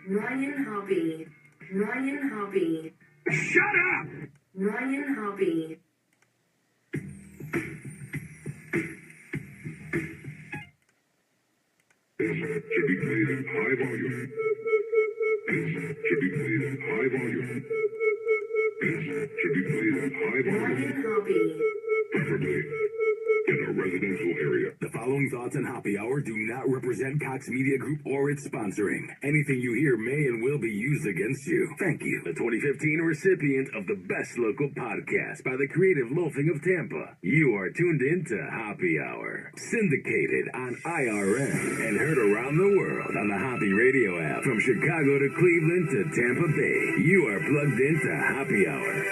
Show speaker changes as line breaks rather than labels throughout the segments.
Ryan Hoppe. Ryan Hoppe.
Shut up!
Ryan Hoppe.
This should be played at high volume. This should be played at high volume. This should be played at high volume.
Ryan Hoppe.
Preferably in a residential area.
The following thoughts on Hoppe Hour do not represent Cox Media Group or its sponsoring. Anything you hear may and will be used against you. Thank you. The 2015 recipient of the Best Local Podcast by the Creative Loafing of Tampa. You are tuned in to Hoppe Hour. Syndicated on IRN and heard around the world on the Hoppe Radio app. From Chicago to Cleveland to Tampa Bay. You are plugged into Hoppe Hour.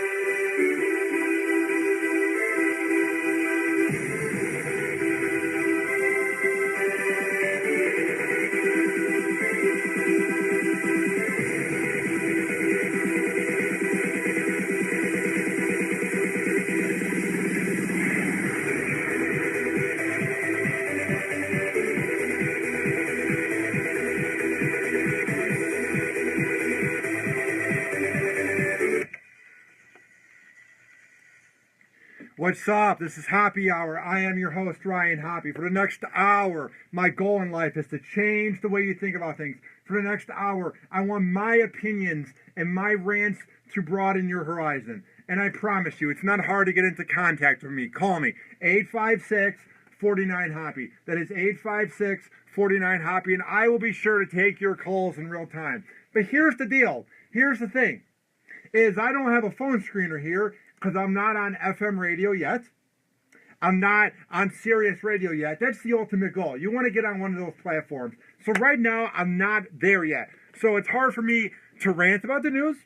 What's up? This is Hoppe Hour. I am your host, Ryan Hoppe. For the next hour, my goal in life is to change the way you think about things. For the next hour, I want my opinions and my rants to broaden your horizon. And I promise you, it's not hard to get into contact with me. Call me, 856-49-HOPPE. That is 856-49-HOPPE, and I will be sure to take your calls in real time. But here's the deal. Here's the thing, is I don't have a phone screener here, because I'm not on FM radio yet. I'm not on Sirius radio yet. That's the ultimate goal. You want to get on one of those platforms. So right now, I'm not there yet. So it's hard for me to rant about the news.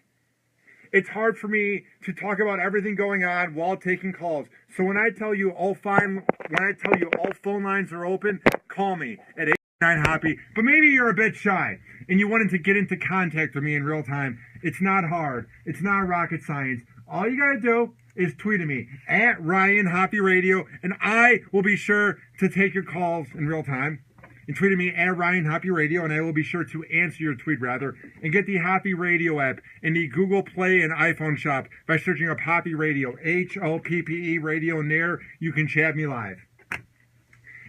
It's hard for me to talk about everything going on while taking calls. So when I tell you all phone lines are open, call me at 899-HOPPE. But maybe you're a bit shy and you wanted to get into contact with me in real time. It's not hard. It's not rocket science. All you gotta do is tweet at me at Ryan Hoppe Radio, and I will be sure to take your calls in real time. And tweet at me at Ryan Hoppe Radio, and I will be sure to answer your tweet and get the Hoppe Radio app in the Google Play and iPhone shop by searching up Hoppe Radio, Hoppe Radio, and there you can chat me live.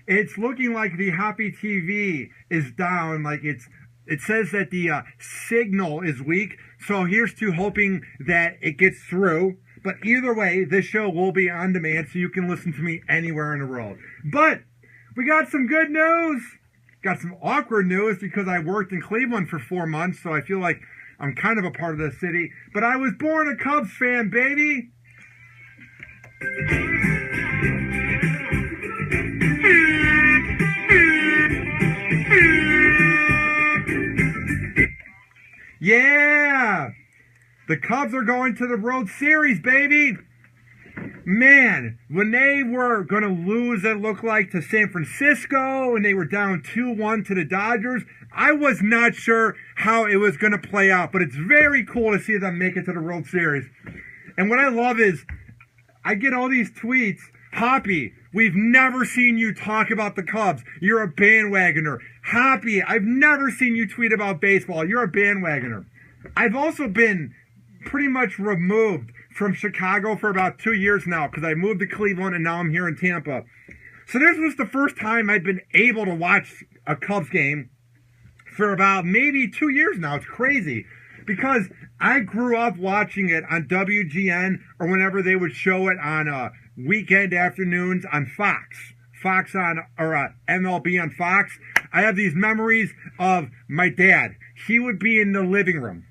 It's looking like the Hoppe TV is down, it says that the signal is weak, so here's to hoping that it gets through. But either way, this show will be on demand, so you can listen to me anywhere in the world. But we got some good news. Got some awkward news because I worked in Cleveland for 4 months, so I feel like I'm kind of a part of the city. But I was born a Cubs fan, baby. Yeah! The Cubs are going to the World Series, baby! Man, when they were going to lose, it looked like, to San Francisco, and they were down 2-1 to the Dodgers, I was not sure how it was going to play out, but it's very cool to see them make it to the World Series. And what I love is, I get all these tweets, Hoppe, we've never seen you talk about the Cubs. You're a bandwagoner. Hoppe, I've never seen you tweet about baseball. You're a bandwagoner. I've also been pretty much removed from Chicago for about 2 years now because I moved to Cleveland and now I'm here in Tampa. So this was the first time I've been able to watch a Cubs game for about maybe 2 years now. It's crazy because I grew up watching it on WGN or whenever they would show it on weekend afternoons on Fox MLB on Fox. I have these memories of my dad. He would be in the living room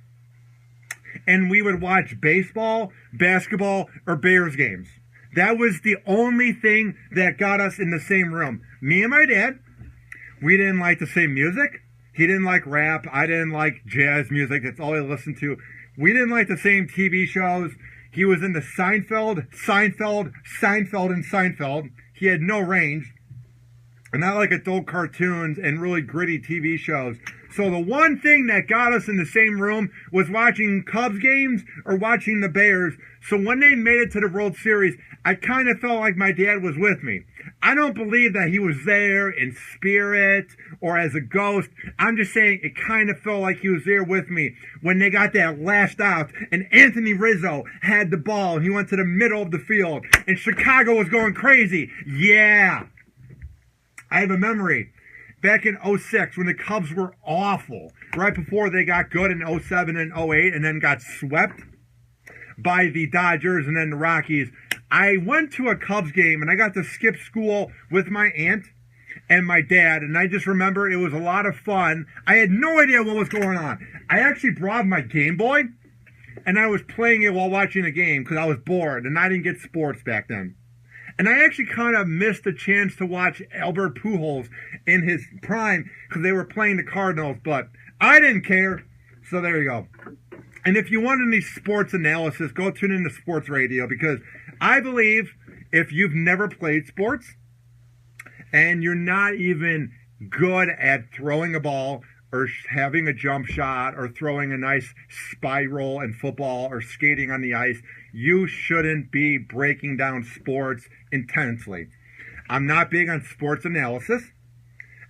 and we would watch baseball, basketball, or Bears games. That was the only thing that got us in the same room. Me and my dad, we didn't like the same music. He didn't like rap. I didn't like jazz music. That's all I listened to. We didn't like the same TV shows. He was into Seinfeld. He had no range. And I like adult cartoons and really gritty TV shows. So the one thing that got us in the same room was watching Cubs games or watching the Bears. So when they made it to the World Series, I kind of felt like my dad was with me. I don't believe that he was there in spirit or as a ghost. I'm just saying it kind of felt like he was there with me when they got that last out and Anthony Rizzo had the ball and he went to the middle of the field and Chicago was going crazy. Yeah. I have a memory. Back in 06 when the Cubs were awful, right before they got good in 07 and 08 and then got swept by the Dodgers and then the Rockies, I went to a Cubs game and I got to skip school with my aunt and my dad, and I just remember it was a lot of fun. I had no idea what was going on. I actually brought my Game Boy and I was playing it while watching the game because I was bored and I didn't get sports back then. And I actually kind of missed the chance to watch Albert Pujols in his prime because they were playing the Cardinals, but I didn't care. So there you go. And if you want any sports analysis, go tune into sports radio because I believe if you've never played sports and you're not even good at throwing a ball or having a jump shot or throwing a nice spiral in football or skating on the ice, you shouldn't be breaking down sports intensely. I'm not big on sports analysis.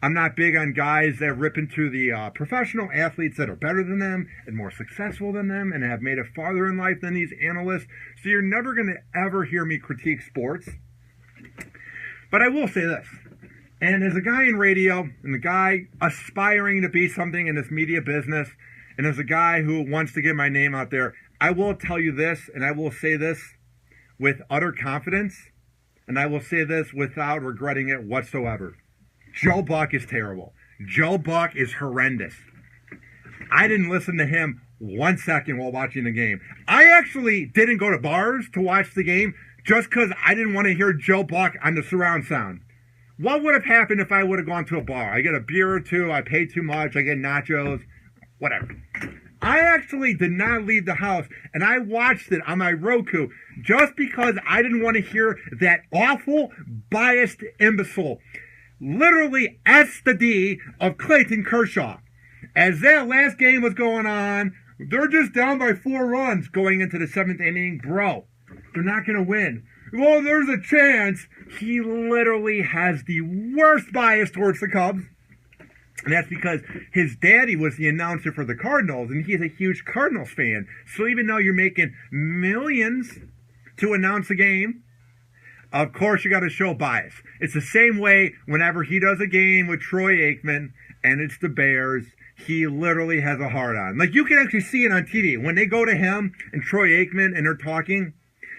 I'm not big on guys that rip into the professional athletes that are better than them and more successful than them and have made it farther in life than these analysts. So you're never going to ever hear me critique sports. But I will say this. And as a guy in radio and a guy aspiring to be something in this media business, and as a guy who wants to get my name out there, I will tell you this, and I will say this with utter confidence, and I will say this without regretting it whatsoever. Joe Buck is terrible. Joe Buck is horrendous. I didn't listen to him 1 second while watching the game. I actually didn't go to bars to watch the game just because I didn't want to hear Joe Buck on the surround sound. What would have happened if I would have gone to a bar? I get a beer or two, I pay too much, I get nachos, whatever. I actually did not leave the house, and I watched it on my Roku just because I didn't want to hear that awful, biased imbecile literally S the D of Clayton Kershaw. As that last game was going on, they're just down by 4 runs going into the 7th inning. Bro, they're not going to win. Well, there's a chance. He literally has the worst bias towards the Cubs. And that's because his daddy was the announcer for the Cardinals, and he's a huge Cardinals fan. So even though you're making millions to announce a game, of course you got to show bias. It's the same way whenever he does a game with Troy Aikman, and it's the Bears, he literally has a hard on. Like, you can actually see it on TV. When they go to him and Troy Aikman and they're talking,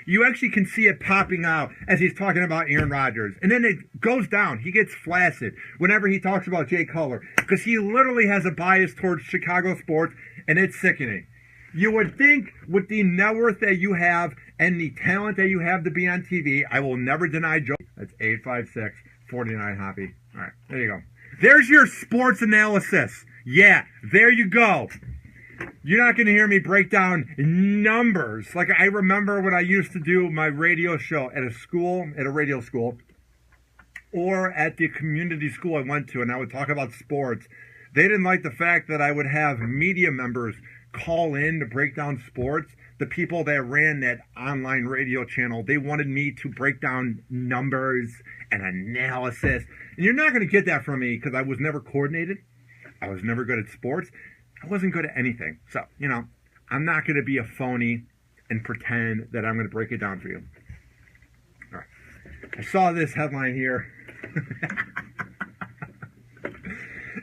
you actually can see it popping out as he's talking about Aaron Rodgers. And then it goes down. He gets flaccid whenever he talks about Jay Cutler because he literally has a bias towards Chicago sports, and it's sickening. You would think with the net worth that you have and the talent that you have to be on TV, I will never deny Joe. That's 856-49-HOPPY. All right, there you go. There's your sports analysis. Yeah, there you go. You're not going to hear me break down numbers. Like I remember when I used to do my radio show at a radio school, or at the community school I went to, and I would talk about sports. They didn't like the fact that I would have media members call in to break down sports. The people that ran that online radio channel, they wanted me to break down numbers and analysis. And you're not going to get that from me because I was never coordinated. I was never good at sports. I wasn't good at anything. So, I'm not going to be a phony and pretend that I'm going to break it down for you. All right. I saw this headline here.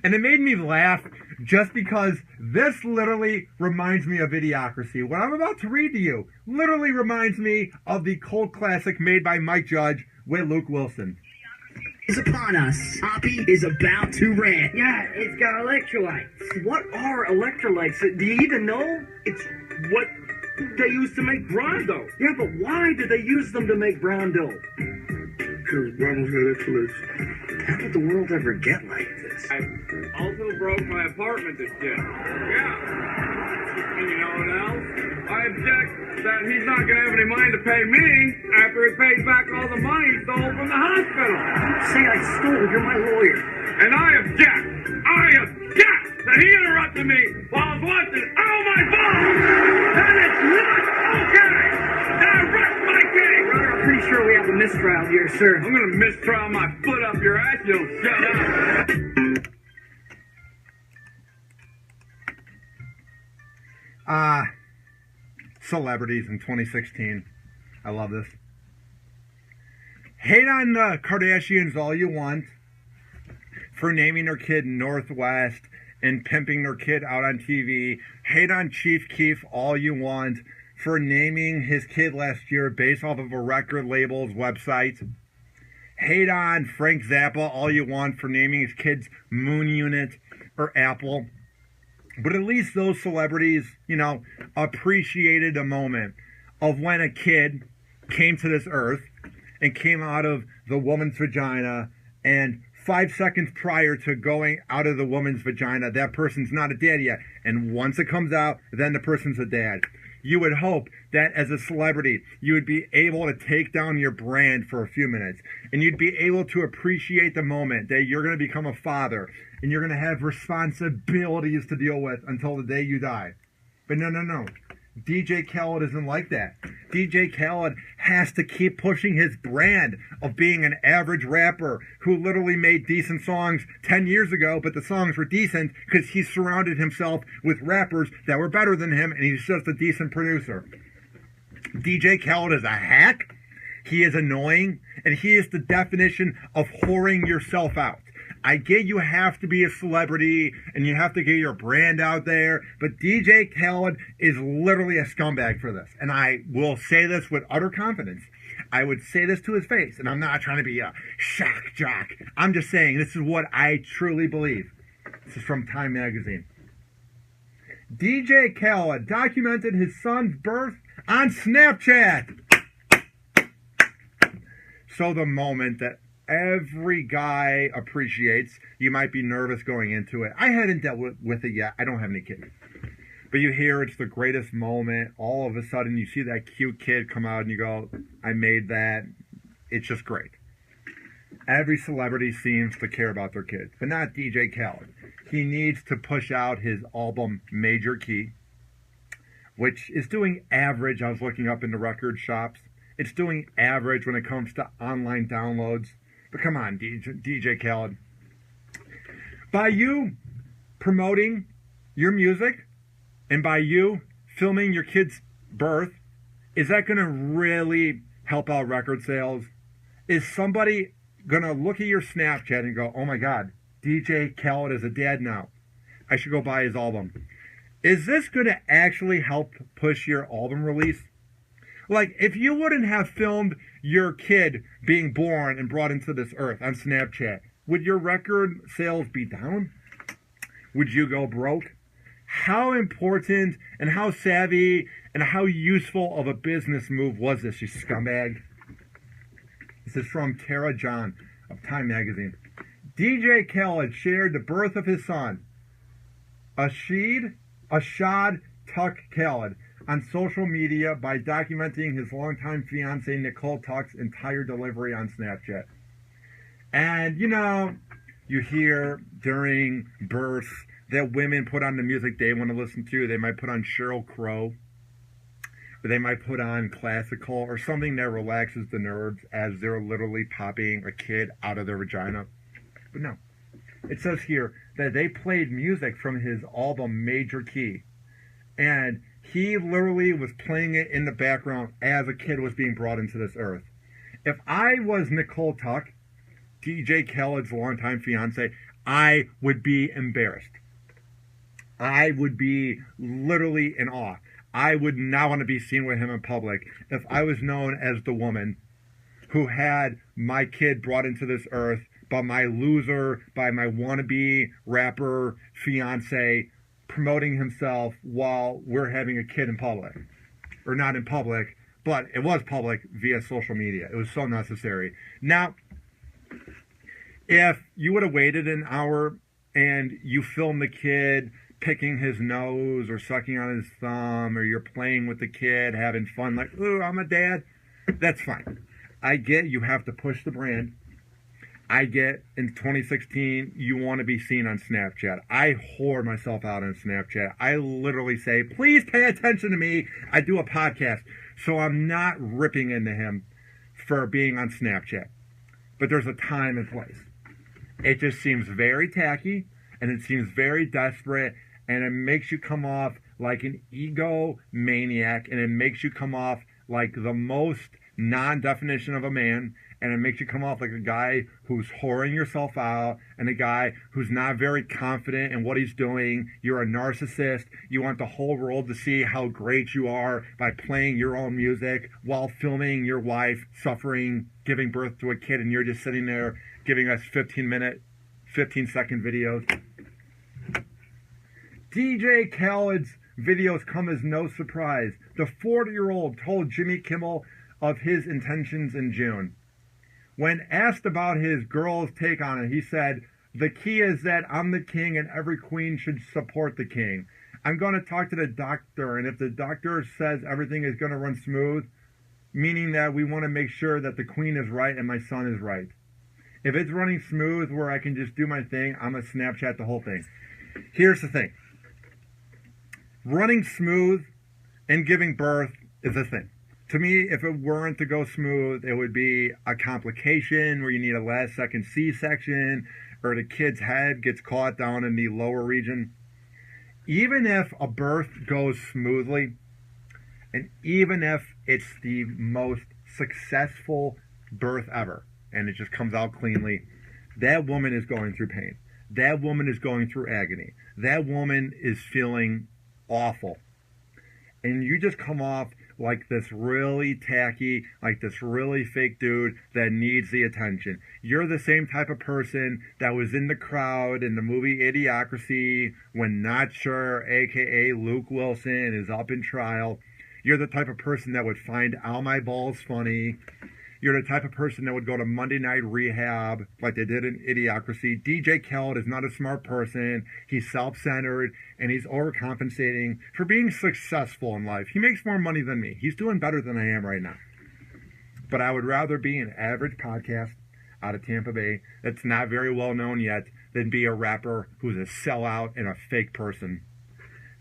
And it made me laugh just because this literally reminds me of Idiocracy. What I'm about to read to you literally reminds me of the cult classic made by Mike Judge with Luke Wilson.
Is upon us. Hoppe is about to rant.
Yeah, it's got electrolytes. What are electrolytes? Do you even know?
It's what they used to make brown dough.
Yeah, but why do they use them to make brown dough?
Because brown's got electrolytes.
How did the world ever get like this?
I also broke my apartment this year. Yeah. And you know what else? I object that he's not going to have any money to pay me after he pays back all the money he stole from the hospital.
Don't say I stole. You're my lawyer.
And I object that he interrupted me while I was watching all my balls. That is not okay. Now rest my case.
I'm pretty sure we have a mistrial here, sir.
I'm gonna mistrial my foot up your ass, you'll shut up.
Celebrities in 2016. I love this. Hate on the Kardashians all you want for naming their kid Northwest and pimping their kid out on TV. Hate on Chief Keef all you want for naming his kid last year based off of a record label's website. Hate on Frank Zappa all you want for naming his kid's Moon Unit or Apple. But at least those celebrities, appreciated a moment of when a kid came to this earth and came out of the woman's vagina, and 5 seconds prior to going out of the woman's vagina, that person's not a dad yet. And once it comes out, then the person's a dad. You would hope that as a celebrity, you would be able to take down your brand for a few minutes, and you'd be able to appreciate the moment that you're going to become a father, and you're going to have responsibilities to deal with until the day you die. But no. DJ Khaled isn't like that. DJ Khaled has to keep pushing his brand of being an average rapper who literally made decent songs 10 years ago, but the songs were decent because he surrounded himself with rappers that were better than him, and he's just a decent producer. DJ Khaled is a hack. He is annoying, and he is the definition of whoring yourself out. I get you have to be a celebrity and you have to get your brand out there, but DJ Khaled is literally a scumbag for this. And I will say this with utter confidence. I would say this to his face, and I'm not trying to be a shock jock. I'm just saying this is what I truly believe. This is from Time Magazine. DJ Khaled documented his son's birth on Snapchat. So the moment that every guy appreciates, you might be nervous going into it. I hadn't dealt with it yet. I don't have any kids. But you hear it's the greatest moment. All of a sudden you see that cute kid come out and you go, I made that. It's just great. Every celebrity seems to care about their kids, but not DJ Khaled. He needs to push out his album Major Key, which is doing average. I was looking up in the record shops. It's doing average when it comes to online downloads. But come on, DJ Khaled. By you promoting your music and by you filming your kid's birth, is that going to really help out record sales? Is somebody going to look at your Snapchat and go, oh my God, DJ Khaled is a dad now. I should go buy his album. Is this going to actually help push your album release? Like, if you wouldn't have filmed your kid being born and brought into this earth on Snapchat, would your record sales be down? Would you go broke? How important and how savvy and how useful of a business move was this, you scumbag? This is from Tara John of Time Magazine. DJ Khaled shared the birth of his son, Ashad Tuck Khaled, on social media by documenting his longtime fiancée Nicole Tuck's entire delivery on Snapchat. And, you hear during births that women put on the music they want to listen to. They might put on Sheryl Crow, or they might put on classical or something that relaxes the nerves as they're literally popping a kid out of their vagina. But no. It says here that they played music from his album Major Key. And he literally was playing it in the background as a kid was being brought into this earth. If I was Nicole Tuck, DJ Khaled's longtime fiance, I would be embarrassed. I would be literally in awe. I would not want to be seen with him in public if I was known as the woman who had my kid brought into this earth by my loser, by my wannabe rapper fiance, promoting himself while we're having a kid in public. Or not in public, but it was public via social media. It was so necessary. Now, if you would have waited an hour and you filmed the kid picking his nose or sucking on his thumb, or you're playing with the kid, having fun, like, ooh, I'm a dad, that's fine. I get you have to push the brand. I get in 2016, you want to be seen on Snapchat. I whore myself out on Snapchat. I literally say, please pay attention to me. I do a podcast, so I'm not ripping into him for being on Snapchat. But there's a time and place. It just seems very tacky, and it seems very desperate, and it makes you come off like an egomaniac, and it makes you come off like the most non-definition of a man, and it makes you come off like a guy who's whoring yourself out, and a guy who's not very confident in what he's doing. You're a narcissist. You want the whole world to see how great you are by playing your own music while filming your wife suffering, giving birth to a kid, and you're just sitting there giving us 15-second videos. DJ Khaled's videos come as no surprise. The 40-year-old told Jimmy Kimmel of his intentions in June. When asked about his girl's take on it, he said, "The key is that I'm the king and every queen should support the king. I'm going to talk to the doctor, and if the doctor says everything is going to run smooth, meaning that we want to make sure that the queen is right and my son is right. If it's running smooth where I can just do my thing, I'm going to Snapchat the whole thing." Here's the thing. Running smooth and giving birth is a thing. To me, if it weren't to go smooth, it would be a complication where you need a last-second C-section, or the kid's head gets caught down in the lower region. Even if a birth goes smoothly, and even if it's the most successful birth ever, and it just comes out cleanly, that woman is going through pain. That woman is going through agony. That woman is feeling awful. And you just come off like this really tacky, like this really fake dude that needs the attention. You're the same type of person that was in the crowd in the movie Idiocracy when Not Sure, aka Luke Wilson, is up in trial. You're the type of person that would find All My Balls funny. You're the type of person that would go to Monday Night Rehab like they did in Idiocracy. DJ Khaled is not a smart person. He's self-centered, and he's overcompensating for being successful in life. He makes more money than me. He's doing better than I am right now. But I would rather be an average podcast out of Tampa Bay that's not very well known yet than be a rapper who's a sellout and a fake person.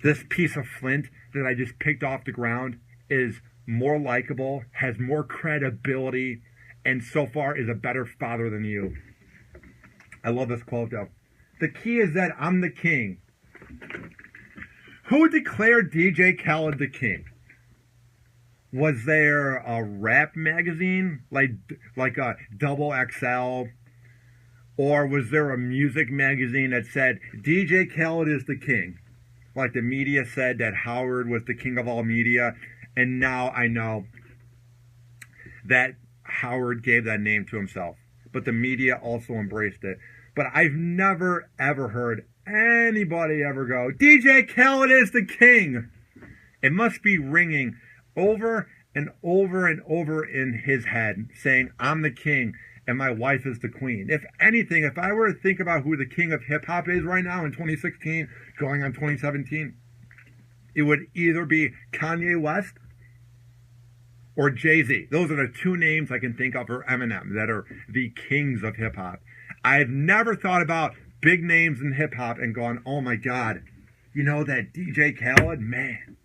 This piece of flint that I just picked off the ground is more likable, has more credibility, and so far is a better father than you. I love this quote, though. The key is that I'm the king. Who declared DJ Khaled the king? Was there a rap magazine like a Double XL? Or was there a music magazine that said DJ Khaled is the king? Like the media said that Howard was the king of all media. And now I know that Howard gave that name to himself. But the media also embraced it. But I've never, ever heard anybody ever go, DJ Khaled is the king. It must be ringing over and over and over in his head, saying, I'm the king and my wife is the queen. If anything, if I were to think about who the king of hip-hop is right now in 2016, going on 2017, it would either be Kanye West or Jay-Z. Those are the two names I can think of, or Eminem, that are the kings of hip-hop. I've never thought about big names in hip-hop and gone, oh my God, you know that DJ Khaled? Man,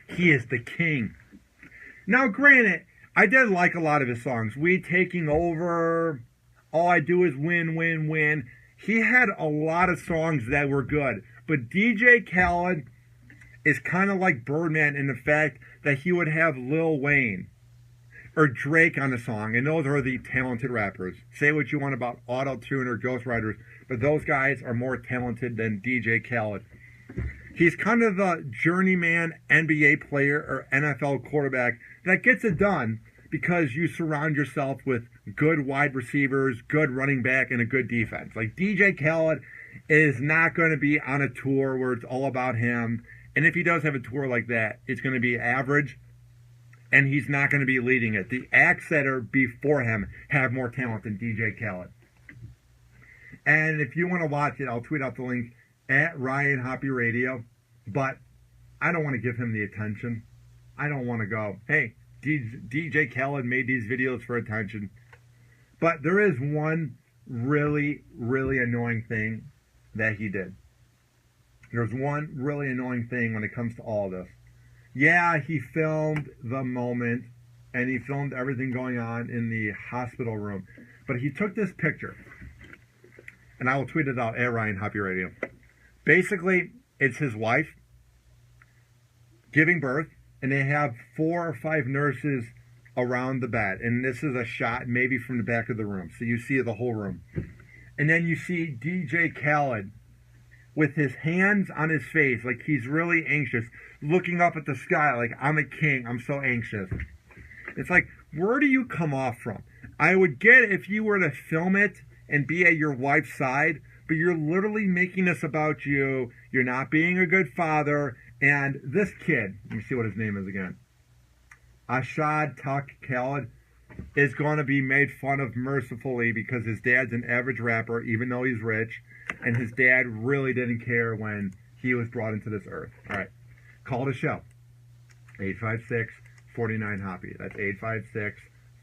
he is the king. Now, granted, I did like a lot of his songs. We Taking Over, All I Do Is Win, Win, Win. He had a lot of songs that were good. But DJ Khaled is kind of like Birdman in the fact that he would have Lil Wayne or Drake on the song, and those are the talented rappers. Say what you want about auto-tune or ghostwriters, but those guys are more talented than DJ Khaled. He's kind of the journeyman NBA player or NFL quarterback that gets it done because you surround yourself with good wide receivers, good running back, and a good defense. Like DJ Khaled is not going to be on a tour where it's all about him. And if he does have a tour like that, it's going to be average, and he's not going to be leading it. The acts that are before him have more talent than DJ Khaled. And if you want to watch it, I'll tweet out the link at Ryan Hoppe Radio. But I don't want to give him the attention. I don't want to go, hey, DJ Khaled made these videos for attention. But there is one really, really annoying thing that he did. There's one really annoying thing when it comes to all this. Yeah, he filmed the moment and he filmed everything going on in the hospital room. But he took this picture, and I will tweet it out at Ryan Hoppe Radio. Basically, it's his wife giving birth, and they have 4 or 5 nurses around the bed. And this is a shot maybe from the back of the room. So you see the whole room. And then you see DJ Khaled with his hands on his face, like he's really anxious, looking up at the sky like, I'm a king, I'm so anxious. It's like, where do you come off from? I would get if you were to film it and be at your wife's side, but you're literally making this about you. You're not being a good father. And this kid, let me see what his name is again. Ashad Tuck Khaled is going to be made fun of mercifully because his dad's an average rapper, even though he's rich. And his dad really didn't care when he was brought into this earth. All right. Call the show. 856-49-HOPPE. That's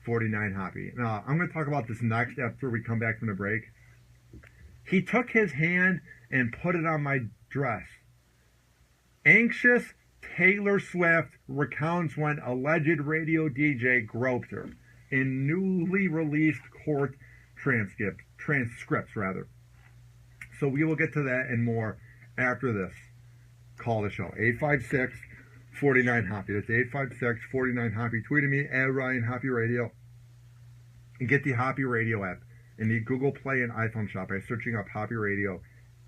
856-49-HOPPE. Now, I'm going to talk about this next after we come back from the break. He took his hand and put it on my dress. Anxious Taylor Swift recounts when alleged radio DJ groped her in newly released court transcripts. So we will get to that and more after this. Call the show. 856-49-HOPPE. That's 856-49-HOPPE. Tweet me at Ryan Hoppe Radio. And get the Hoppe Radio app in the Google Play and iPhone shop by searching up Hoppe Radio.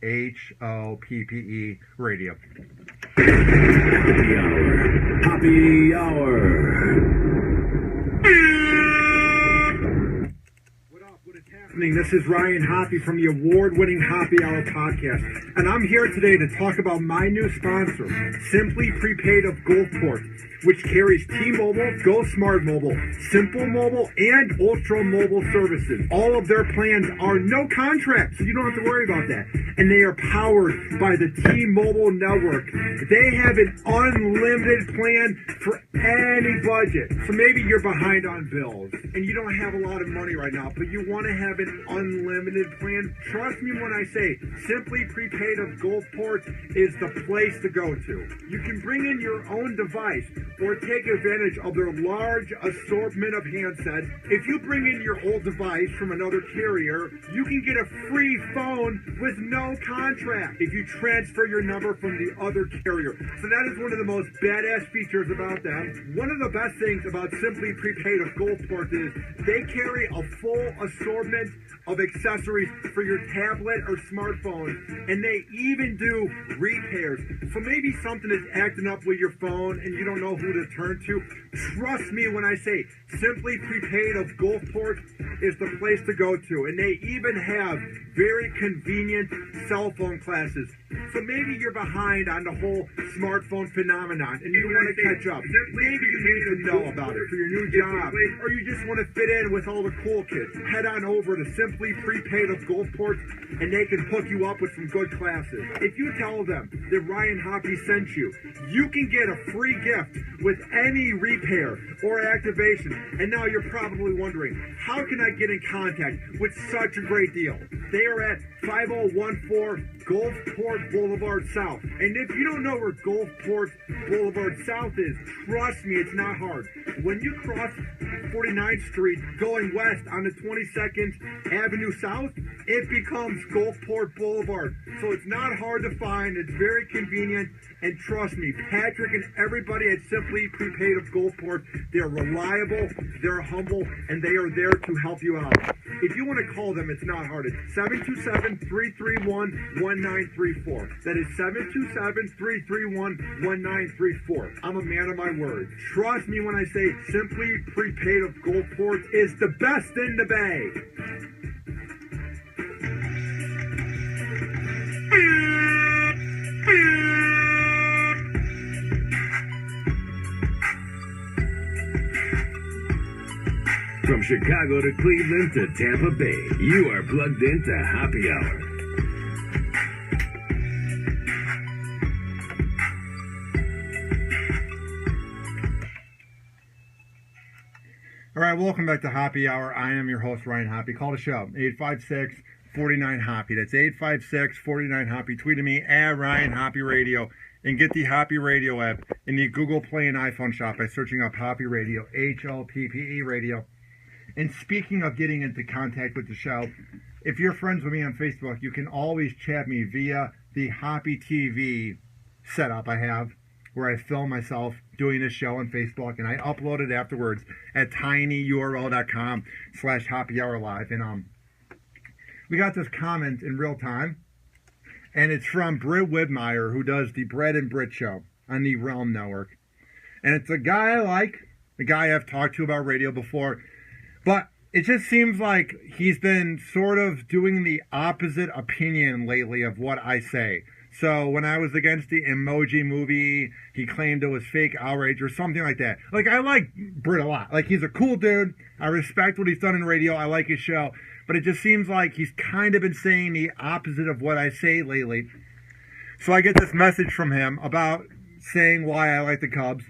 Hoppe Radio.
Happy Hour.
What is happening? This is Ryan Hoppe from the award-winning Happy Hour podcast, and I'm here today to talk about my new sponsor, Simply Prepaid of Gulfport, which carries T-Mobile, Go Smart Mobile, Simple Mobile, and Ultra Mobile services. All of their plans are no contract, so you don't have to worry about that. And they are powered by the T-Mobile network. They have an unlimited plan for any budget. So maybe you're behind on bills and you don't have a lot of money right now, but you want to have an unlimited plan. Trust me when I say Simply Prepaid of Gulfport is the place to go to. You can bring in your own device or take advantage of their large assortment of handsets. If you bring in your old device from another carrier, you can get a free phone with no contract if you transfer your number from the other carrier. So that is one of the most badass features about them. One of the best things about Simply Prepaid of Gulfport is they carry a full assortment of accessories for your tablet or smartphone, and they even do repairs. So maybe something is acting up with your phone and you don't know who to turn to. Trust me when I say Simply Prepaid of Gulfport is the place to go to, and they even have very convenient cell phone classes. So maybe you're behind on the whole smartphone phenomenon and you want to catch up. Maybe you need to know about it for your new job, or you just want to fit in with all the cool kids. Head on over to Simply Prepaid of Gulfport and they can hook you up with some good classes. If you tell them that Ryan Hoppe sent you, you can get a free gift with any repair or activation. And now you're probably wondering, how can I get in contact with such a great deal? They are at 5014 Gulfport Boulevard South. And if you don't know where Gulfport Boulevard South is, trust me, it's not hard. When you cross 49th Street going west on the 22nd Avenue South, it becomes Gulfport Boulevard. So it's not hard to find, it's very convenient, and trust me, Patrick and everybody at Simply Prepaid of Gulfport, they're reliable, they're humble, and they are there to help you out. If you want to call them, it's not hard. It's 727-331-1934. That is 727-331-1934. I'm a man of my word. Trust me when I say Simply Prepaid of Gulfport is the best in the Bay.
From Chicago to Cleveland to Tampa Bay, you are plugged into Happy Hour.
All right, welcome back to Happy Hour. I am your host, Ryan Hoppe. Call the show, 856-49-HOPPE. That's 856-49-HOPPE. Tweet at me at Ryan Hoppe Radio. and get the Hoppe Radio app in the Google Play and iPhone shop by searching up Hoppe Radio, Hoppe Radio. And speaking of getting into contact with the show, if you're friends with me on Facebook, you can always chat me via the Hoppe TV setup I have, where I film myself doing this show on Facebook, and I upload it afterwards at tinyurl.com/hoppyhourlive. And we got this comment in real time, and it's from Britt Widmeyer, who does the Bread and Brit show on the Realm Network. And it's a guy I like, a guy I've talked to about radio before, but it just seems like he's been sort of doing the opposite opinion lately of what I say. So when I was against the Emoji Movie, he claimed it was fake outrage or something like that. Like, I like Britt a lot. Like, he's a cool dude. I respect what he's done in radio. I like his show. But it just seems like he's kind of been saying the opposite of what I say lately. So I get this message from him about saying why I like the Cubs.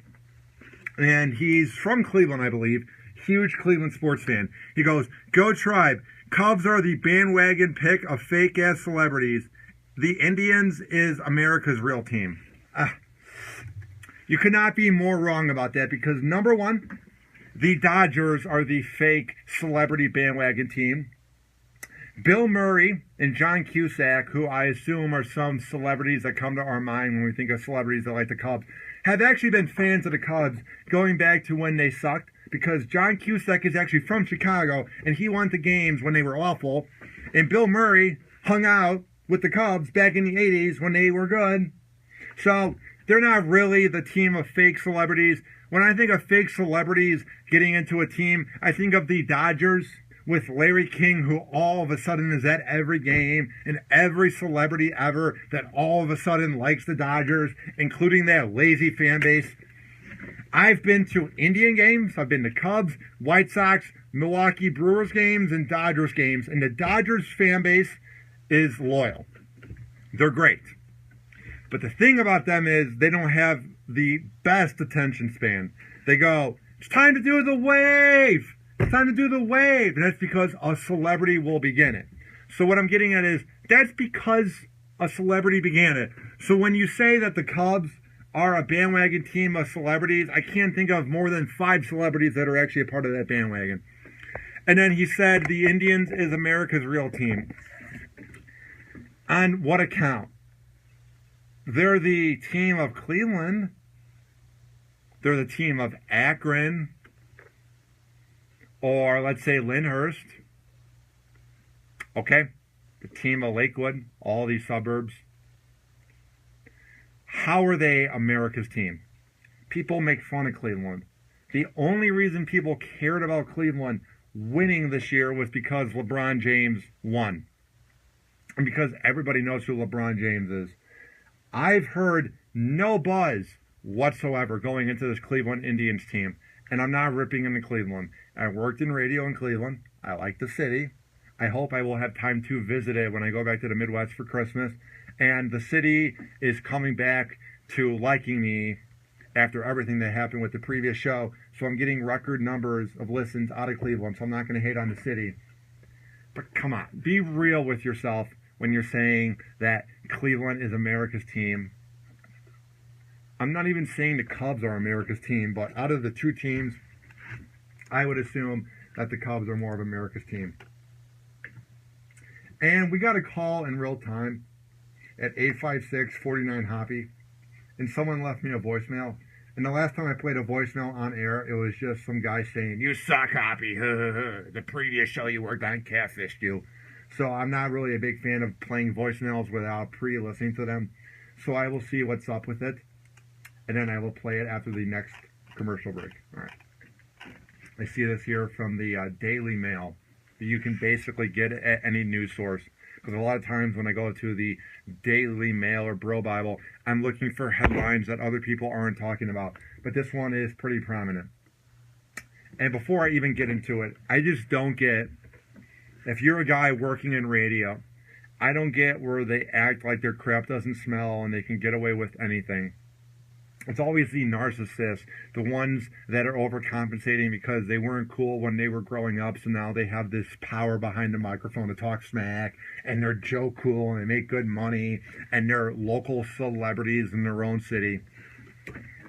And he's from Cleveland, I believe. Huge Cleveland sports fan. He goes, "Go Tribe. Cubs are the bandwagon pick of fake-ass celebrities. The Indians is America's real team." You could not be more wrong about that, because number one, the Dodgers are the fake celebrity bandwagon team. Bill Murray and John Cusack, who I assume are some celebrities that come to our mind when we think of celebrities that like the Cubs, have actually been fans of the Cubs going back to when they sucked, because John Cusack is actually from Chicago, and he went to games when they were awful, and Bill Murray hung out with the Cubs back in the 80s when they were good. So they're not really the team of fake celebrities. When I think of fake celebrities getting into a team, I think of the Dodgers with Larry King, who all of a sudden is at every game, and every celebrity ever that all of a sudden likes the Dodgers, including that lazy fan base. I've been to Indian games, I've been to Cubs, White Sox, Milwaukee Brewers games, and Dodgers games, and the Dodgers fan base is loyal. They're great. But the thing about them is they don't have the best attention span. They go, "It's time to do the wave! It's time to do the wave!" And that's because a celebrity will begin it. So what I'm getting at is, that's because a celebrity began it. So when you say that the Cubs are a bandwagon team of celebrities, I can't think of more than 5 celebrities that are actually a part of that bandwagon. And then he said the Indians is America's real team. On what account? They're the team of Cleveland. They're the team of Akron. Or let's say Lyndhurst. Okay? The team of Lakewood. All these suburbs. How are they America's team? People make fun of Cleveland. The only reason people cared about Cleveland winning this year was because LeBron James won. And because everybody knows who LeBron James is. I've heard no buzz whatsoever going into this Cleveland Indians team. And I'm not ripping into Cleveland. I worked in radio in Cleveland. I like the city. I hope I will have time to visit it when I go back to the Midwest for Christmas. And the city is coming back to liking me after everything that happened with the previous show. So I'm getting record numbers of listens out of Cleveland, so I'm not going to hate on the city. But come on, be real with yourself when you're saying that Cleveland is America's team. I'm not even saying the Cubs are America's team, but out of the two teams, I would assume that the Cubs are more of America's team. And we got a call in real time at 856-49-HOPPE, and someone left me a voicemail. And the last time I played a voicemail on air, it was just some guy saying, "You suck, Hoppe. The previous show you worked on catfished you." So I'm not really a big fan of playing voicemails without pre-listening to them. So I will see what's up with it, and then I will play it after the next commercial break. All right. I see this here from the Daily Mail. You can basically get it at any news source. Because a lot of times when I go to the Daily Mail or Bro Bible, I'm looking for headlines that other people aren't talking about. But this one is pretty prominent. And before I even get into it, I just don't get, if you're a guy working in radio, I don't get where they act like their crap doesn't smell and they can get away with anything. It's always the narcissists, the ones that are overcompensating because they weren't cool when they were growing up, so now they have this power behind the microphone to talk smack, and they're Joe Cool, and they make good money, and they're local celebrities in their own city.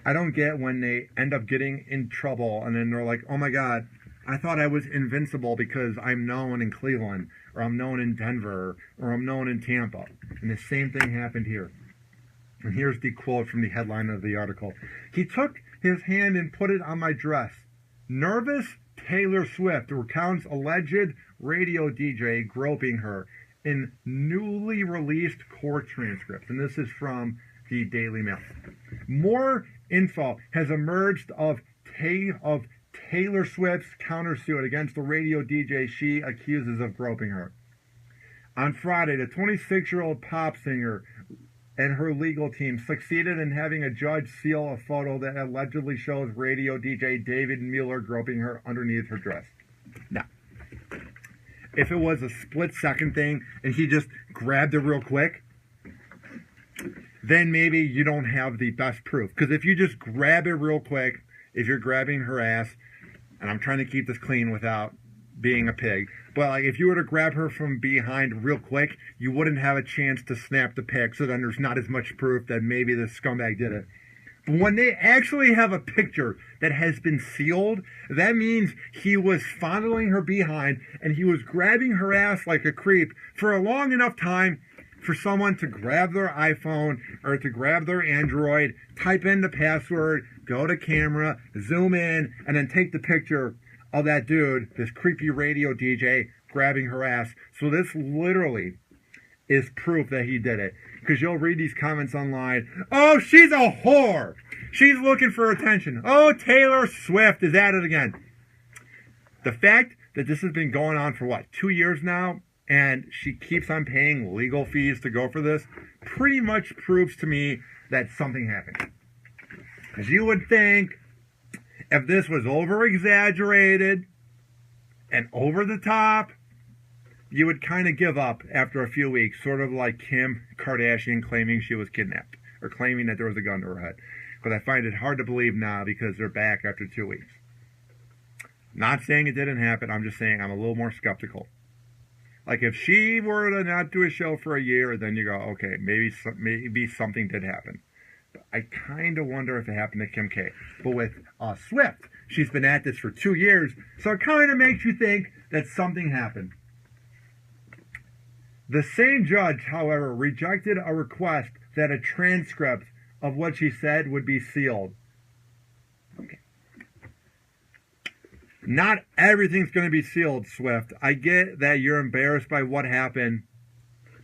I don't get when they end up getting in trouble, and then they're like, oh my God, I thought I was invincible because I'm known in Cleveland, or I'm known in Denver, or I'm known in Tampa. And the same thing happened here. And here's the quote from the headline of the article. He took his hand and put it on my dress. Nervous Taylor Swift recounts alleged radio DJ groping her in newly released court transcripts. And this is from the Daily Mail. More info has emerged of Taylor Swift's countersuit against the radio DJ she accuses of groping her. On Friday, the 26-year-old pop singer and her legal team succeeded in having a judge seal a photo that allegedly shows radio DJ David Mueller groping her underneath her dress. Now, if it was a split-second thing and he just grabbed it real quick, then maybe you don't have the best proof. Because if you just grab it real quick, if you're grabbing her ass, and I'm trying to keep this clean without being a pig, but like if you were to grab her from behind real quick, you wouldn't have a chance to snap the pic, so then there's not as much proof that maybe the scumbag did it. But when they actually have a picture that has been sealed, that means he was fondling her behind and he was grabbing her ass like a creep for a long enough time for someone to grab their iPhone or to grab their Android, type in the password, go to camera, zoom in, and then take the picture of that dude, this creepy radio DJ, grabbing her ass. So this literally is proof that he did it. Because you'll read these comments online. Oh, she's a whore. She's looking for attention. Oh, Taylor Swift is at it again. The fact that this has been going on for, 2 years now, and she keeps on paying legal fees to go for this, pretty much proves to me that something happened. Because you would think if this was over-exaggerated and over the top, you would kind of give up after a few weeks, sort of like Kim Kardashian claiming she was kidnapped, or claiming that there was a gun to her head. Because I find it hard to believe now because they're back after 2 weeks. Not saying it didn't happen, I'm just saying I'm a little more skeptical. Like if she were to not do a show for a year, then you go, okay, maybe something did happen. But I kind of wonder if it happened to Kim K. But with Swift, she's been at this for 2 years, so it kind of makes you think that something happened. The same judge, however, rejected a request that a transcript of what she said would be sealed. Okay. Not everything's going to be sealed, Swift. I get that you're embarrassed by what happened,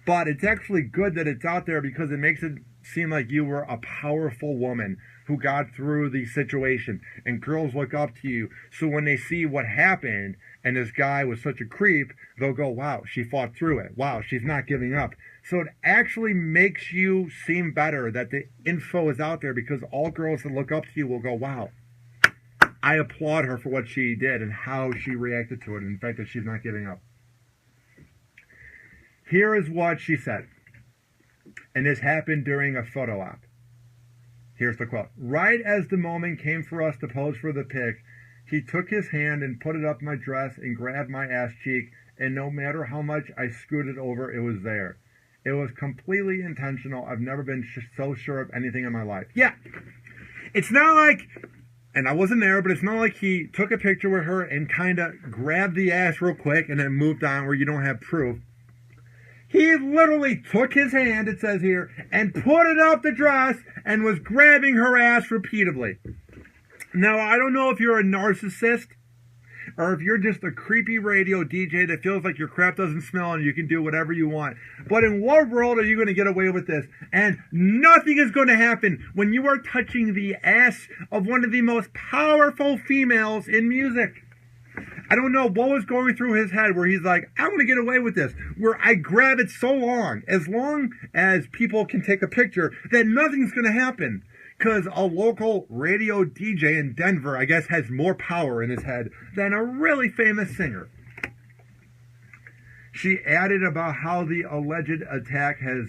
but it's actually good that it's out there because it makes it seem like you were a powerful woman who got through the situation, and girls look up to you. So when they see what happened and this guy was such a creep, they'll go, wow, she fought through it. Wow, she's not giving up. So it actually makes you seem better that the info is out there, because all girls that look up to you will go, wow, I applaud her for what she did and how she reacted to it, and the fact that she's not giving up. Here is what she said. And this happened during a photo op. Here's the quote. Right as the moment came for us to pose for the pic, he took his hand and put it up my dress and grabbed my ass cheek, and no matter how much I scooted over, it was there. It was completely intentional. I've never been so sure of anything in my life. Yeah. It's not like, and I wasn't there, but it's not like he took a picture with her and kind of grabbed the ass real quick and then moved on where you don't have proof. He literally took his hand, it says here, and put it up the dress and was grabbing her ass repeatedly. Now, I don't know if you're a narcissist or if you're just a creepy radio DJ that feels like your crap doesn't smell and you can do whatever you want. But in what world are you going to get away with this? And nothing is going to happen when you are touching the ass of one of the most powerful females in music. I don't know what was going through his head where he's like, I want to get away with this, where I grab it so long as people can take a picture, that nothing's going to happen. Because a local radio DJ in Denver, I guess, has more power in his head than a really famous singer. She added about how the alleged attack has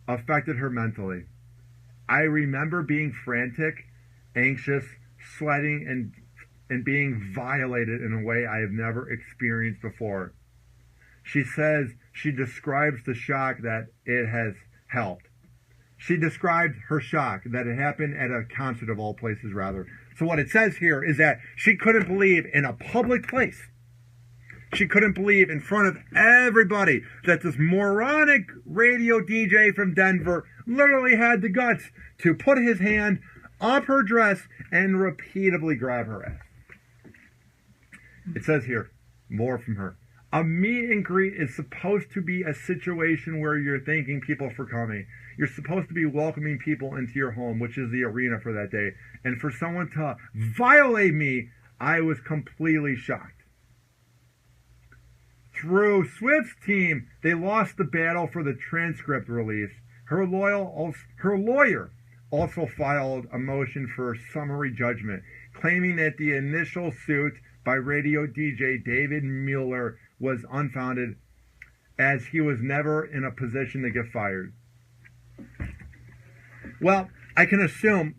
affected her mentally. I remember being frantic, anxious, sweating, and being violated in a way I have never experienced before. She says she describes the shock that it has helped. She described her shock that it happened at a concert of all places, rather. So what it says here is that she couldn't believe in a public place. She couldn't believe in front of everybody that this moronic radio DJ from Denver literally had the guts to put his hand up her dress and repeatedly grab her ass. It says here, more from her. A meet and greet is supposed to be a situation where you're thanking people for coming. You're supposed to be welcoming people into your home, which is the arena for that day. And for someone to violate me, I was completely shocked. Through Swift's team, they lost the battle for the transcript release. Her lawyer also filed a motion for summary judgment, claiming that the initial suit by radio DJ David Mueller was unfounded, as he was never in a position to get fired. Well, I can assume,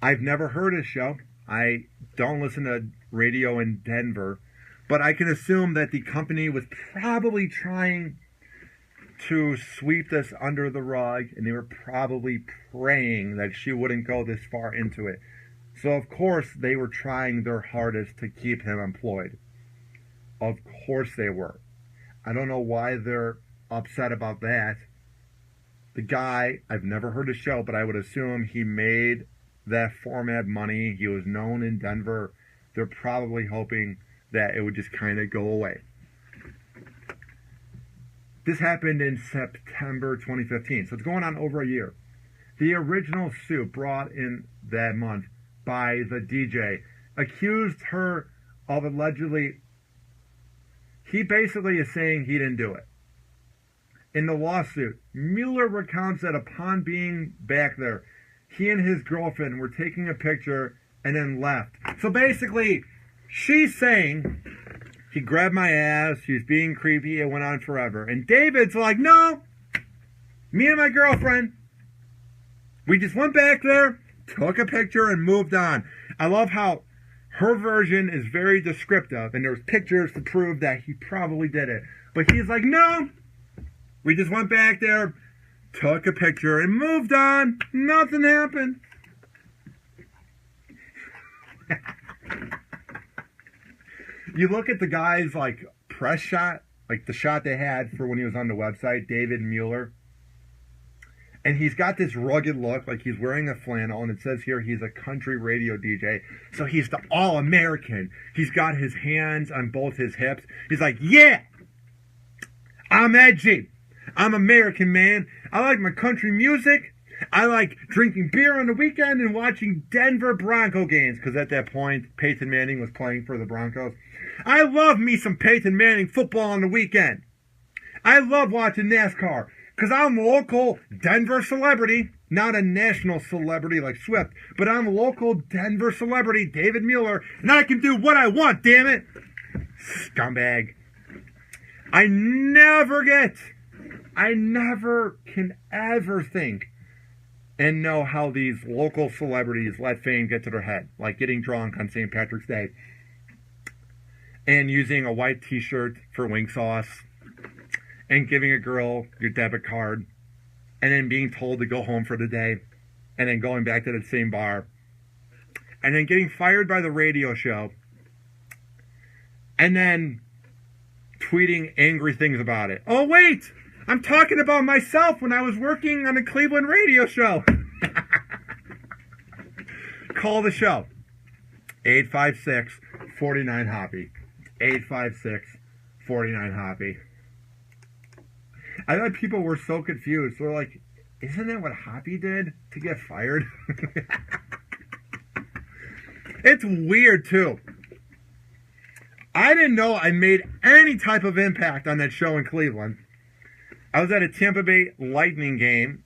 I've never heard his show. I don't listen to radio in Denver, but I can assume that the company was probably trying to sweep this under the rug, and they were probably praying that she wouldn't go this far into it. So, of course, they were trying their hardest to keep him employed. Of course they were. I don't know why they're upset about that. The guy, I've never heard his show, but I would assume he made that format money. He was known in Denver. They're probably hoping that it would just kind of go away. This happened in September 2015, so it's going on over a year. The original suit brought in that month by the DJ accused her of allegedly, he basically is saying he didn't do it. In the lawsuit, Mueller recounts that upon being back there, he and his girlfriend were taking a picture and then left. So basically, she's saying, he grabbed my ass, he was being creepy, it went on forever. And David's like, no, me and my girlfriend, we just went back there, took a picture, and moved on. I love how her version is very descriptive, and there's pictures to prove that he probably did it. But he's like, no, we just went back there, took a picture, and moved on. Nothing happened. You look at the guy's, like, press shot, like the shot they had for when he was on the website, David Mueller. And he's got this rugged look, like he's wearing a flannel, and it says here he's a country radio DJ. So he's the all-American. He's got his hands on both his hips. He's like, yeah, I'm edgy. I'm American, man. I like my country music. I like drinking beer on the weekend and watching Denver Bronco games, because at that point, Peyton Manning was playing for the Broncos. I love me some Peyton Manning football on the weekend. I love watching NASCAR, because I'm a local Denver celebrity, not a national celebrity like Swift, but I'm a local Denver celebrity, David Mueller, and I can do what I want, damn it. Scumbag. I never can ever think and know how these local celebrities let fame get to their head, like getting drunk on St. Patrick's Day and using a white t-shirt for wing sauce and giving a girl your debit card and then being told to go home for the day and then going back to the same bar and then getting fired by the radio show and then tweeting angry things about it. Oh, wait! I'm talking about myself when I was working on a Cleveland radio show. Call the show. 856-49-HOPPE. 856-49-HOPPE. I thought people were so confused. They're like, isn't that what Hoppe did to get fired? It's weird, too. I didn't know I made any type of impact on that show in Cleveland. I was at a Tampa Bay Lightning game,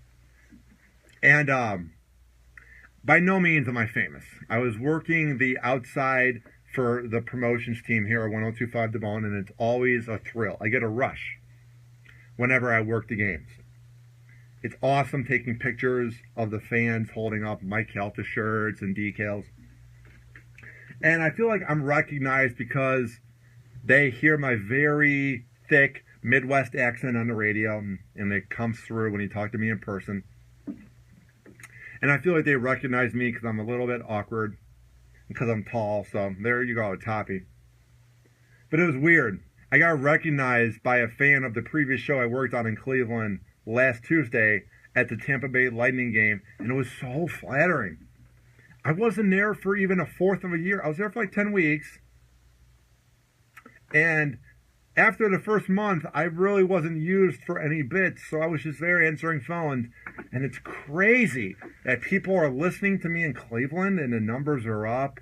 and by no means am I famous. I was working the outside for the promotions team here at 102.5 The Bone, and it's always a thrill. I get a rush whenever I work the games. It's awesome taking pictures of the fans holding up Mike Calta shirts and decals. And I feel like I'm recognized because they hear my very thick Midwest accent on the radio, and it comes through when you talk to me in person. And I feel like they recognize me because I'm a little bit awkward, because I'm tall, so there you go, Hoppe. But it was weird. I got recognized by a fan of the previous show I worked on in Cleveland last Tuesday at the Tampa Bay Lightning game, and it was so flattering. I wasn't there for even a fourth of a year. I was there for like 10 weeks. And after the first month, I really wasn't used for any bits, so I was just there answering phones. And it's crazy that people are listening to me in Cleveland and the numbers are up.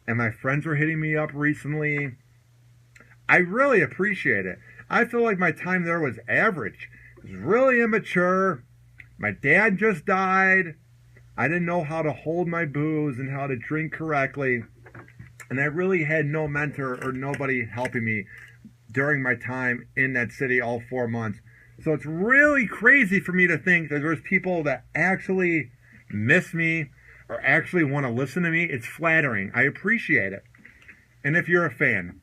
And my friends are hitting me up recently. I really appreciate it. I feel like my time there was average. It was really immature. My dad just died. I didn't know how to hold my booze and how to drink correctly. And I really had no mentor or nobody helping me during my time in that city all 4 months. So it's really crazy for me to think that there's people that actually miss me or actually want to listen to me. It's flattering. I appreciate it. And if you're a fan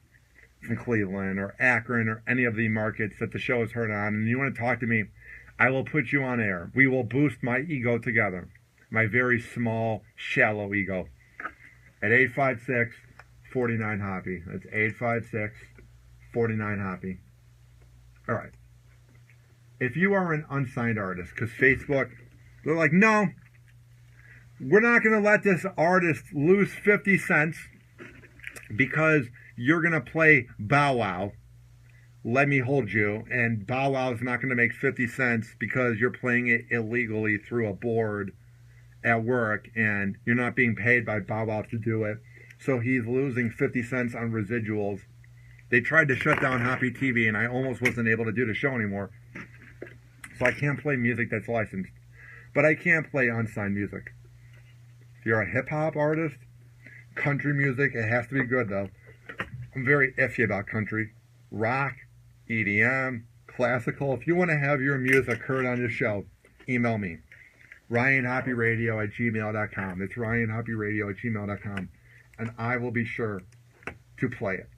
from Cleveland or Akron or any of the markets that the show is heard on and you want to talk to me, I will put you on air. We will boost my ego together. My very small, shallow ego. At 856-49-HOPPE. That's 856-49-HOPPE. All right. If you are an unsigned artist, because Facebook, they're like, no, we're not going to let this artist lose 50 cents because you're going to play Bow Wow. Let me hold you. And Bow Wow is not going to make 50 cents because you're playing it illegally through a board at work and you're not being paid by Bow Wow to do it. So he's losing 50 cents on residuals. They tried to shut down Hoppe TV and I almost wasn't able to do the show anymore. So I can't play music that's licensed. But I can play unsigned music. If you're a hip-hop artist, country music, it has to be good though. I'm very iffy about country. Rock, EDM, classical. If you want to have your music heard on this show, email me. RyanHoppeRadio@gmail.com. It's RyanHoppeRadio@gmail.com. And I will be sure to play it.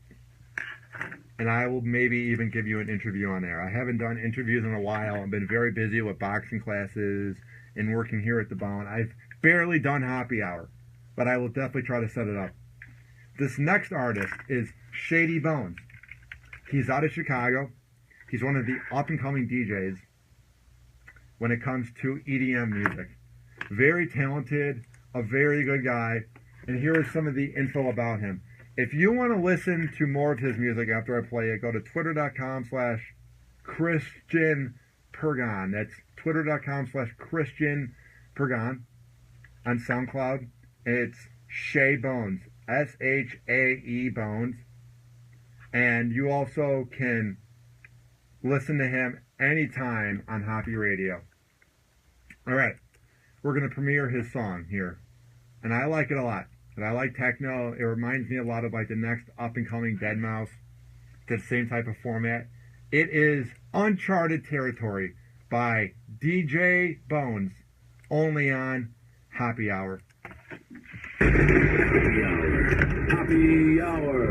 And I will maybe even give you an interview on there. I haven't done interviews in a while. I've been very busy with boxing classes and working here at the Bone. I've barely done Hoppe Hour, but I will definitely try to set it up. This next artist is Shady Bones. He's out of Chicago. He's one of the up-and-coming DJs when it comes to EDM music. Very talented, a very good guy, and here is some of the info about him. If you want to listen to more of his music after I play it, go to twitter.com/ChristianPergon. That's twitter.com/ChristianPergon. On SoundCloud, it's Shay Bones, SHAE Bones. And you also can listen to him anytime on Hoppe Radio. All right, we're going to premiere his song here. And I like it a lot. And I like techno. It reminds me a lot of like the next up-and-coming deadmau5. It's the same type of format. It is Uncharted Territory by DJ Bones, only on Hoppe Hour.
Hoppe Hour. Hoppe Hour.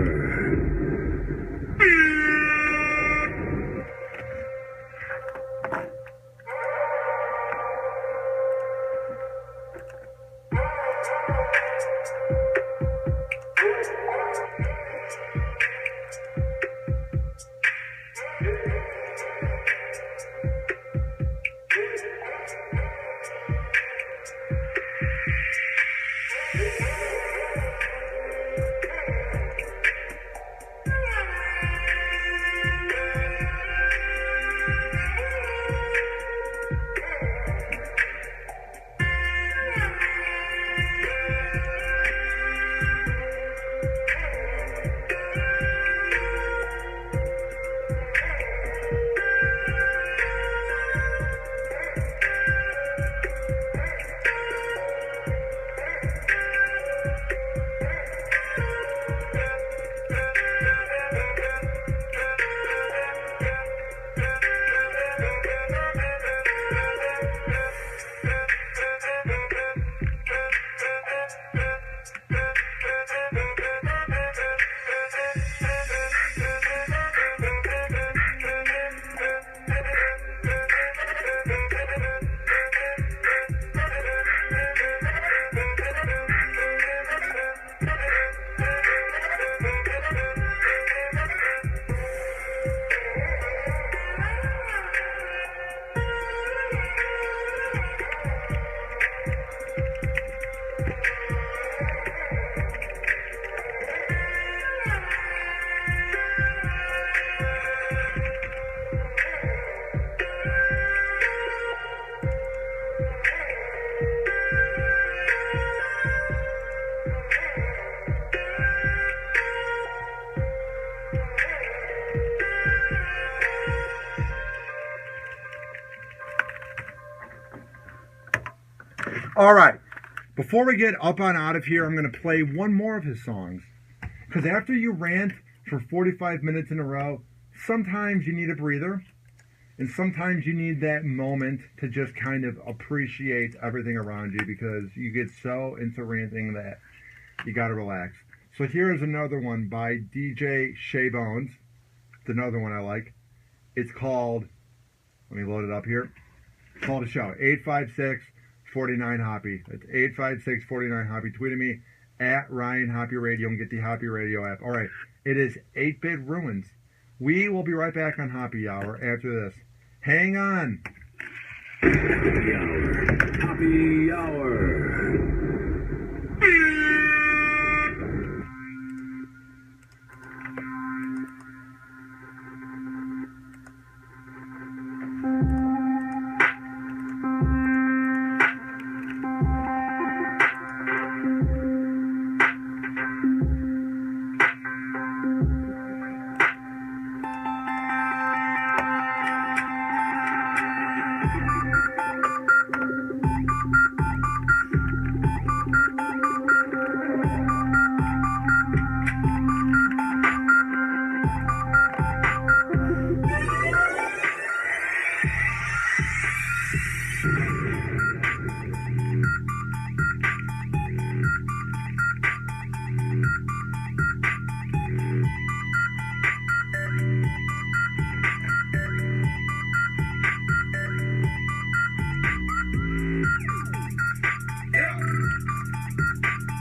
All right. Before we get up on out of here, I'm going to play one more of his songs. Because after you rant for 45 minutes in a row, sometimes you need a breather. And sometimes you need that moment to just kind of appreciate everything around you, because you get so into ranting that you got to relax. So here's another one by DJ Shay Bones. It's another one I like. It's called, let me load it up here. Call the show, 856-49-HOPPY. That's 856-49-HOPPY. Tweet at me at Ryan Hoppe Radio and get the Hoppe Radio app. All right, it is 8-Bit Ruins. We will be right back on Hoppe Hour after this. Hang on.
Hoppe Hour. Hoppe Hour.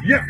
Yeah.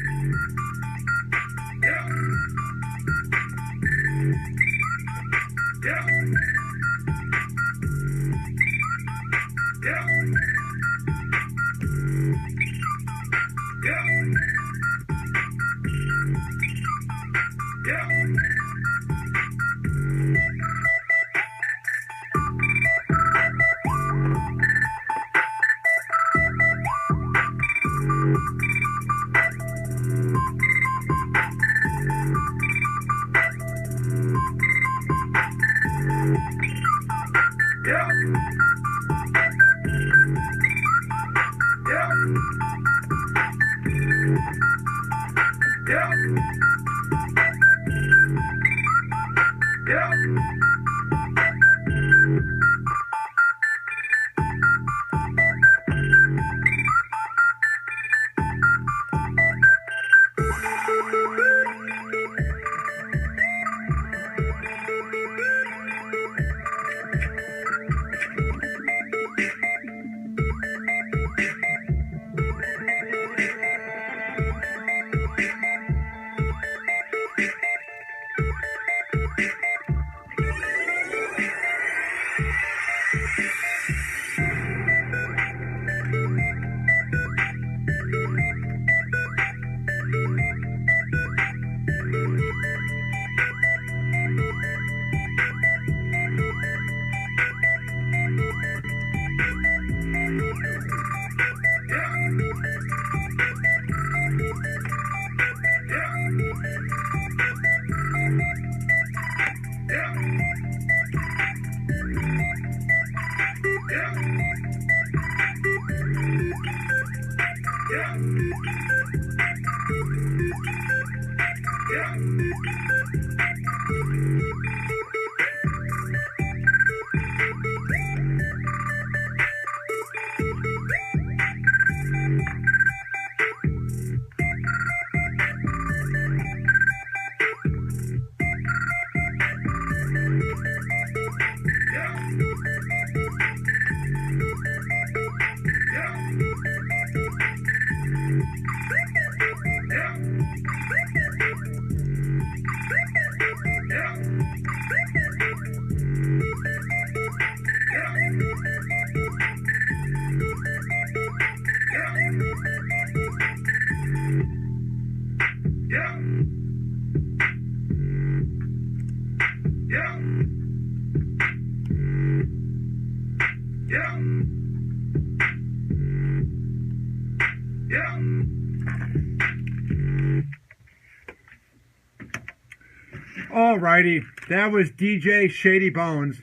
Alrighty, that was DJ Shady Bones.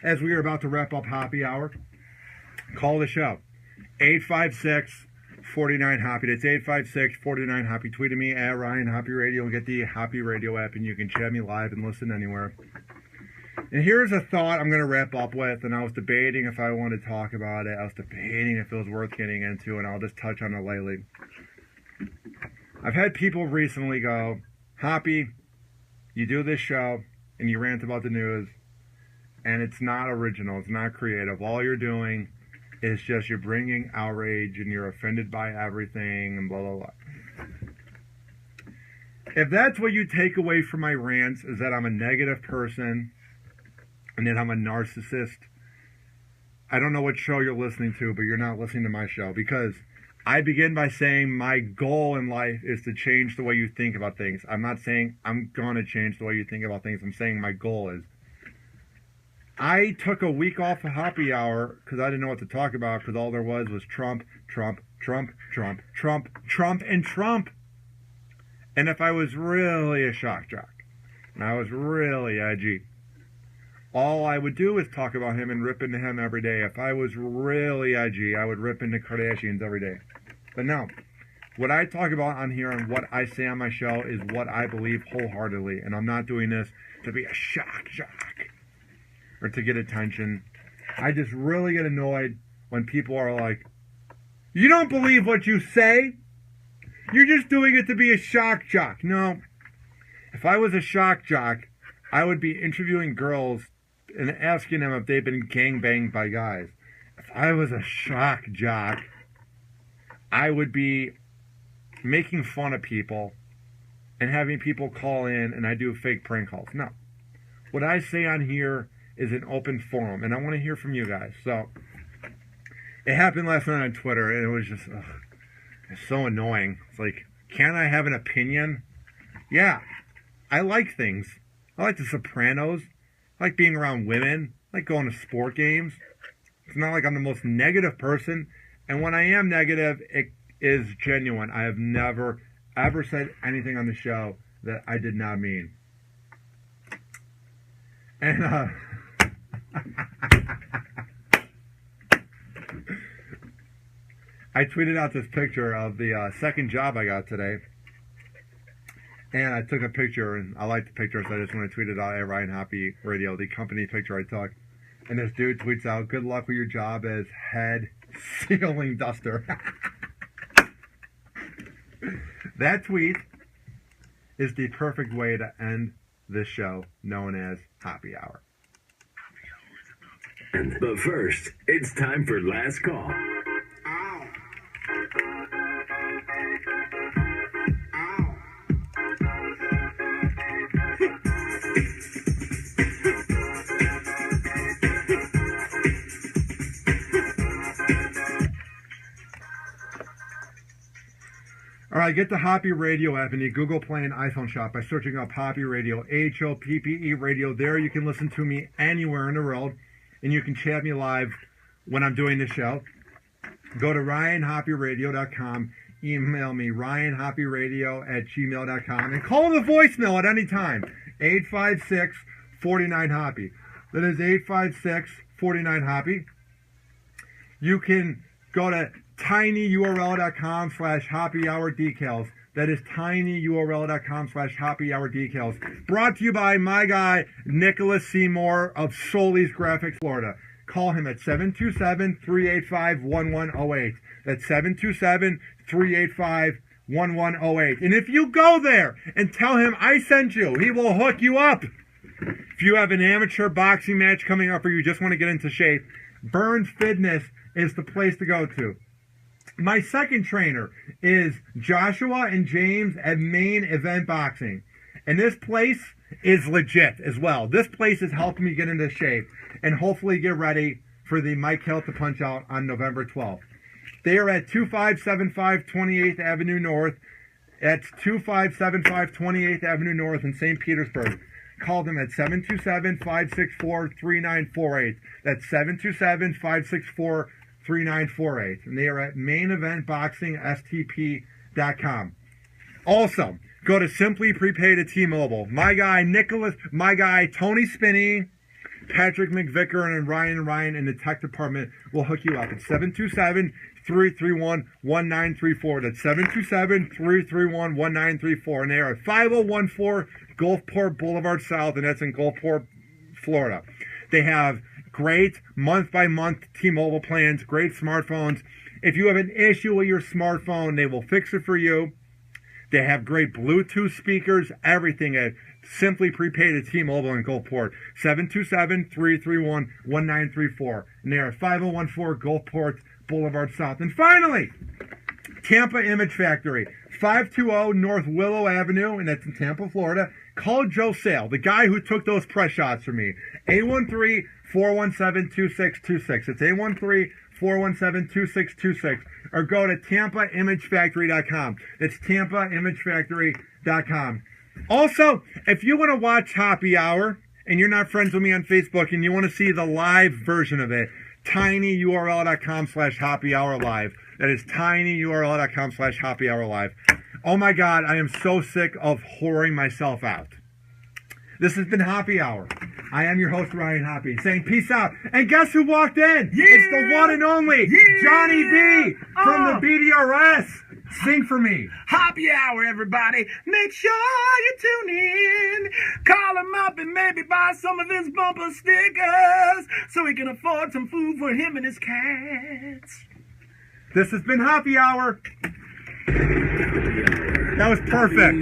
As we are about to wrap up Hoppe Hour, call the show. 856-49-HOPPY. That's 856-49-HOPPY. Tweet at me at Ryan Hoppe Radio and get the Hoppe Radio app, and you can chat me live and listen anywhere. And here's a thought I'm going to wrap up with, and I was debating if I wanted to talk about it. I was debating if it was worth getting into, and I'll just touch on it lately. I've had people recently go, Hoppe, you do this show, and you rant about the news, and it's not original, it's not creative. All you're doing is just you're bringing outrage, and you're offended by everything, and blah, blah, blah. If that's what you take away from my rants, is that I'm a negative person, and that I'm a narcissist, I don't know what show you're listening to, but you're not listening to my show, because I begin by saying my goal in life is to change the way you think about things. I'm not saying I'm going to change the way you think about things. I'm saying my goal is. I took a week off of Happy Hour because I didn't know what to talk about, because all there was Trump, Trump, Trump, Trump, Trump, Trump, and Trump. And if I was really a shock jock, and I was really edgy, all I would do is talk about him and rip into him every day. If I was really edgy, I would rip into Kardashians every day. But no, what I talk about on here and what I say on my show is what I believe wholeheartedly. And I'm not doing this to be a shock jock or to get attention. I just really get annoyed when people are like, you don't believe what you say? You're just doing it to be a shock jock. No, if I was a shock jock, I would be interviewing girls and asking them if they've been gangbanged by guys. If I was a shock jock, I would be making fun of people and having people call in, and I do fake prank calls. No. What I say on here is an open forum, and I want to hear from you guys. So, it happened last night on Twitter, and it was just, it's so annoying. It's like, can't I have an opinion? Yeah, I like things. I like The Sopranos. I like being around women. I like going to sport games. It's not like I'm the most negative person. And when I am negative, it is genuine. I have never, ever said anything on the show that I did not mean. And, I tweeted out this picture of the second job I got today. And I took a picture, and I liked the picture, so I just want to tweet it out at Ryan Hoppe Radio, the company picture I took. And this dude tweets out, good luck with your job as head ceiling duster. That tweet is the perfect way to end this show, known as Happy Hour.
But first, it's time for Last Call.
Alright, get the Hoppe Radio app in the Google Play and iPhone shop by searching up Hoppe Radio, Hoppe Radio. There you can listen to me anywhere in the world, and you can chat me live when I'm doing the show. Go to RyanHoppeRadio.com, email me, RyanHoppeRadio@gmail.com, and call the voicemail at any time, 856-49-HOPPE. That is 856-49-HOPPE. You can go to tinyurl.com/happyhourdecals. That is tinyurl.com/happyhourdecals. Brought to you by my guy, Nicholas Seymour of Solis Graphics, Florida. Call him at 727-385-1108. That's 727-385-1108. And if you go there and tell him I sent you, he will hook you up. If you have an amateur boxing match coming up or you just want to get into shape, Burn Fitness is the place to go to. My second trainer is Joshua and James at Main Event Boxing. And this place is legit as well. This place is helping me get into shape and hopefully get ready for the Mike Hill to Punch Out on November 12th. They are at 2575 28th Avenue North. That's 2575 28th Avenue North in St. Petersburg. Call them at 727-564-3948. That's 727-564-3948. And they are at maineventboxingstp.com. Also, go to Simply Prepaid at T-Mobile. My guy Tony Spinney, Patrick McVicker, and Ryan in the tech department will hook you up at 727-331-1934. That's 727-331-1934. And they are at 5014 Gulfport Boulevard South, and that's in Gulfport, Florida. They have great month-by-month T-Mobile plans, great smartphones. If you have an issue with your smartphone, they will fix it for you. They have great Bluetooth speakers, everything at Simply Prepaid at T-Mobile in Gulfport. 727-331-1934. And they are at 5014 Gulfport Boulevard South. And finally, Tampa Image Factory, 520 North Willow Avenue, and that's in Tampa, Florida. Call Joe Sale, the guy who took those press shots for me. 813-417-2626. It's 813-417-2626. Or go to TampaImageFactory.com. It's TampaImageFactory.com. Also, if you want to watch Happy Hour and you're not friends with me on Facebook and you want to see the live version of it, tinyurl.com/happyhourlive. That is tinyurl.com/happyhourlive. Oh my God, I am so sick of whoring myself out. This has been Happy Hour. I am your host, Ryan Hoppe, saying peace out. And guess who walked in?
Yeah.
It's the one and only Johnny B from the BDRS. Sing for me.
Happy Hour, everybody. Make sure you tune in. Call him up and maybe buy some of his bumper stickers so he can afford some food for him and his cats.
This has been Happy Hour. That was perfect.